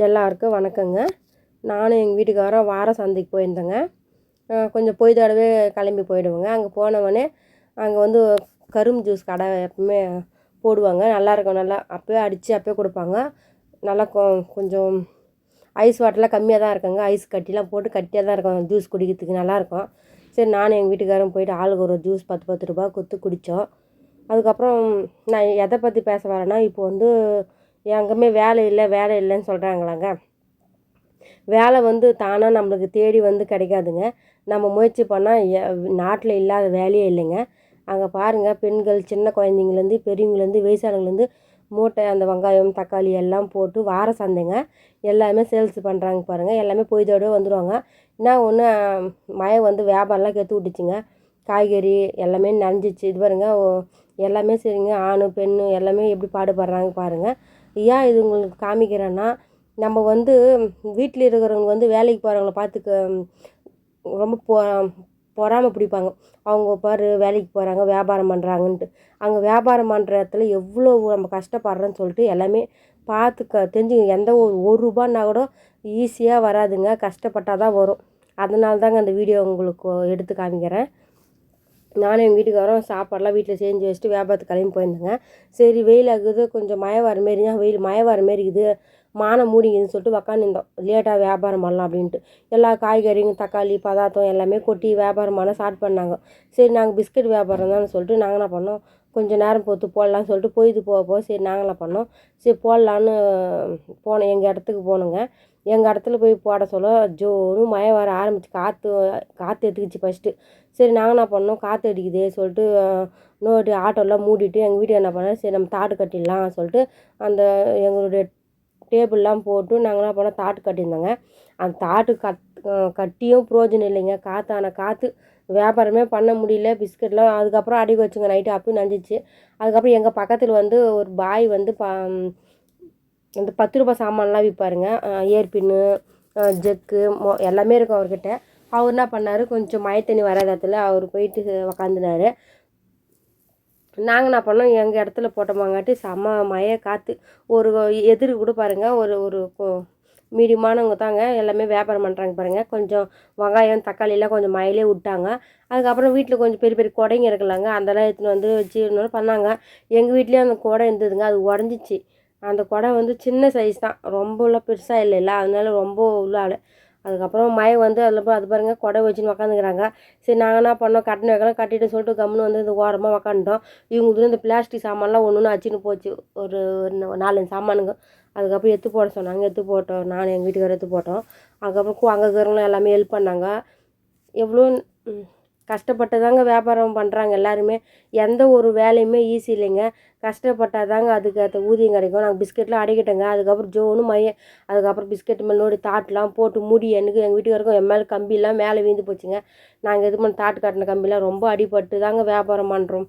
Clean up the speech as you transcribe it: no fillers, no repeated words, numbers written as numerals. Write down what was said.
எல்லாருக்கும் வணக்கங்க. நானும் எங்கள் வீட்டுக்காரரும் வார சந்தைக்கு போயிருந்தேங்க. கொஞ்சம் பொழுதோடவே கிளம்பி போயிடுவோங்க. அங்கே போனவொடனே அங்கே வந்து கரும்பு ஜூஸ் கடை எப்பவுமே போடுவாங்க. நல்லாயிருக்கும். நல்லா அப்போயே அடித்து அப்போயே கொடுப்பாங்க. நல்லா கொஞ்சம் ஐஸ் வாட்டர்லாம் கம்மியாக தான் இருக்குங்க. ஐஸ் கட்டிலாம் போட்டு கட்டியாக தான் இருக்கும். ஜூஸ் குடிக்கிறதுக்கு நல்லாயிருக்கும். சரி, நானும் எங்கள் வீட்டுக்காரரும் போயிட்டு ஆளுக்கு ஒரு ஜூஸ் 10 ரூபா கொடுத்து குடித்தோம். அதுக்கப்புறம் நான் எதை பற்றி பேச வரேன்னா, இப்போ வந்து எங்கேயுமே வேலை இல்லை வேலை இல்லைன்னு சொல்கிறாங்களாங்க. வேலை வந்து தானாக நம்மளுக்கு தேடி வந்து கிடைக்காதுங்க. நம்ம முயற்சி பண்ணால் நாட்டில் இல்லாத வேலையே இல்லைங்க. அங்கே பாருங்கள், பெண்கள் சின்ன குழந்தைங்கலேருந்து பெரியவங்கலேருந்து வயசானவங்கலேருந்து மூட்டை அந்த வெங்காயம் தக்காளி எல்லாம் போட்டு வார சந்தைங்க எல்லாமே சேல்ஸ் பண்ணுறாங்க பாருங்கள். எல்லாமே பொய்தோடு வந்துடுவாங்க. என்ன ஒன்று, மழை வந்து வியாபாரம்லாம் கெத்து விட்டுச்சுங்க. காய்கறி எல்லாமே நனைஞ்சிச்சு. இது பாருங்கள், எல்லாமே சரிங்க. ஆண் பெண் எல்லாமே எப்படி பாடுபடுறாங்க பாருங்கள். ஏன் இது உங்களுக்கு காமிக்கிறேன்னா, நம்ம வந்து வீட்டில் இருக்கிறவங்க வந்து வேலைக்கு போகிறவங்கள பார்த்து ரொம்ப பொறாமை பிடிப்பாங்க. அவங்க பாரு வேலைக்கு போகிறாங்க வியாபாரம் பண்ணுறாங்கன்ட்டு. அங்கே வியாபாரம் பண்ணுற இடத்துல எவ்வளோ நம்ம கஷ்டப்படுறோன்னு சொல்லிட்டு எல்லாமே பார்த்து தெரிஞ்சுங்க. எந்த ஒரு ரூபான்னா கூட ஈஸியாக வராதுங்க, கஷ்டப்பட்டால் தான் வரும். அதனால தாங்க அந்த வீடியோ உங்களுக்கு எடுத்து காமிக்கிறேன். நானும் எங்கள் வீட்டுக்காரரும் சாப்பாடெலாம் வீட்டில் செஞ்சு வச்சுட்டு வியாபாரத்துக்கு கிளம்பி போயிருந்தேங்க. சரி, வெயில் ஆகுது, கொஞ்சம் மழை வர மாரி தான், மழை வர மாரி இருக்குது, மானம் மூடிங்குதுன்னு சொல்லிட்டு உக்காந்துருந்தோம். லேட்டாக வியாபாரம் பண்ணலாம் அப்படின்ட்டு எல்லா காய்கறிங்க தக்காளி பதார்த்தம் எல்லாமே கொட்டி வியாபாரம் பண்ண ஸ்டார்ட் பண்ணாங்க. சரி, நாங்கள் பிஸ்கட் வியாபாரம் தான் சொல்லிட்டு நாங்கள் என்ன பண்ணோம், கொஞ்சம் நேரம் பொறுத்து போடலான்னு சொல்லிட்டு பொய்து போக சரி நாங்கள் என்ன பண்ணோம், சரி போடலான்னு போனோம். எங்கள் இடத்துக்கு போனோங்க. எங்கள் இடத்துல போய் போட சொல்ல ஜோன்னு மழை வர ஆரம்பிச்சு, காற்று எடுத்துக்கிச்சு ஃபஸ்ட்டு. சரி, நாங்கள் என்ன பண்ணோம், காற்று அடிக்குதே சொல்லிட்டு இன்னொரு ஆட்டோலாம் மூடிட்டு எங்கள் வீட்டுக்கு என்ன பண்ணோம், சரி நம்ம தாட்டு கட்டிடலாம் சொல்லிட்டு அந்த எங்களுடைய டேபிள்லாம் போட்டு நாங்கள் என்ன பண்ணோம், தாட்டு கட்டியிருந்தோங்க. அந்த தாட்டு கட்டியும் பிரயோஜனம் இல்லைங்க. காற்றான காற்று வியாபாரமே பண்ண முடியல. பிஸ்கட்லாம் அதுக்கப்புறம் அடிக்க வச்சுங்க. நைட்டு அப்பயும் நஞ்சிச்சு. அதுக்கப்புறம் எங்கள் பக்கத்தில் வந்து ஒரு பாய் வந்து இந்த 10 ரூபா சாமான்லாம் விற்பாருங்க. ஏர்பின்னு ஜெக்கு எல்லாமே இருக்கும் அவர்கிட்ட. அவர் என்ன பண்ணார், கொஞ்சம் மழை தண்ணி வராத இடத்துல அவர் போயிட்டு உக்காந்துனார். நாங்கள் என்ன பண்ணோம், எங்கள் இடத்துல போட்டோமாங்காட்டி செம்ம மழை காற்று. ஒரு எதிர் கூட பாருங்கள், ஒரு ஒரு மீடியமானவங்க தாங்க எல்லாமே வியாபாரம் பண்ணுறாங்க பாருங்கள். கொஞ்சம் வெங்காயம் தக்காளிலாம் கொஞ்சம் மழையிலே விட்டாங்க. அதுக்கப்புறம் வீட்டில் கொஞ்சம் பெரிய பெரிய குடைங்க இருக்கலாங்க, அதெல்லாம் எடுத்துன்னு வந்து வச்சு இன்னொன்று பண்ணாங்க. எங்கள் வீட்லேயும் அந்த குடை இருந்ததுங்க, அது உடஞ்சிச்சு. அந்த குடை வந்து சின்ன சைஸ் தான், ரொம்பலாம் பெருசாக இல்லைல்ல, அதனால ரொம்ப உள்ளால. அதுக்கப்புறம் மழை வந்து அதில் போய் அது பாருங்கள் குடை வச்சுன்னு உக்காந்துக்கிறாங்க. சரி, நாங்கள் என்ன பண்ணோம், கட்டின வைக்கலாம் கட்டிட்டு சொல்லிட்டு கம்முன்னு வந்து இந்த ஓரமாக உக்காந்துட்டோம். இவங்களுக்கு இந்த பிளாஸ்டிக் சாமான்லாம் ஒன்று ஒன்று அச்சுன்னு போச்சு, ஒரு 4-5 சாமானுங்க. அதுக்கப்புறம் எடுத்து போட சொன்னாங்க, எடுத்து போட்டோம். நான் எங்கள் வீட்டுக்காரர் எடுத்து போட்டோம். அதுக்கப்புறம் அங்கே இருக்கிறவங்களும் எல்லாமே ஹெல்ப் பண்ணாங்க. எவ்வளோ கஷ்டப்பட்டு தாங்க வியாபாரம் பண்ணுறாங்க எல்லாருமே. எந்த ஒரு வேலையுமே ஈஸி இல்லைங்க. கஷ்டப்பட்டால் தாங்க அதுக்கு ஊதியம் கிடைக்கும். நாங்கள் பிஸ்கெட்லாம் அடைக்கிட்டோங்க. அதுக்கப்புறம் ஜோனு அதுக்கப்புறம் பிஸ்கெட் மேலே நோடி தாட்டெலாம் போட்டு மூடி எனக்கு எங்கள் வீட்டுக்காருக்கும் என் மேலே கம்பிலாம் மேலே வீழ்ந்து போச்சுங்க. நாங்கள் இது பண்ணி தாட்டு காட்டின கம்பிலாம் ரொம்ப அடிபட்டு தாங்க வியாபாரம் பண்ணுறோம்.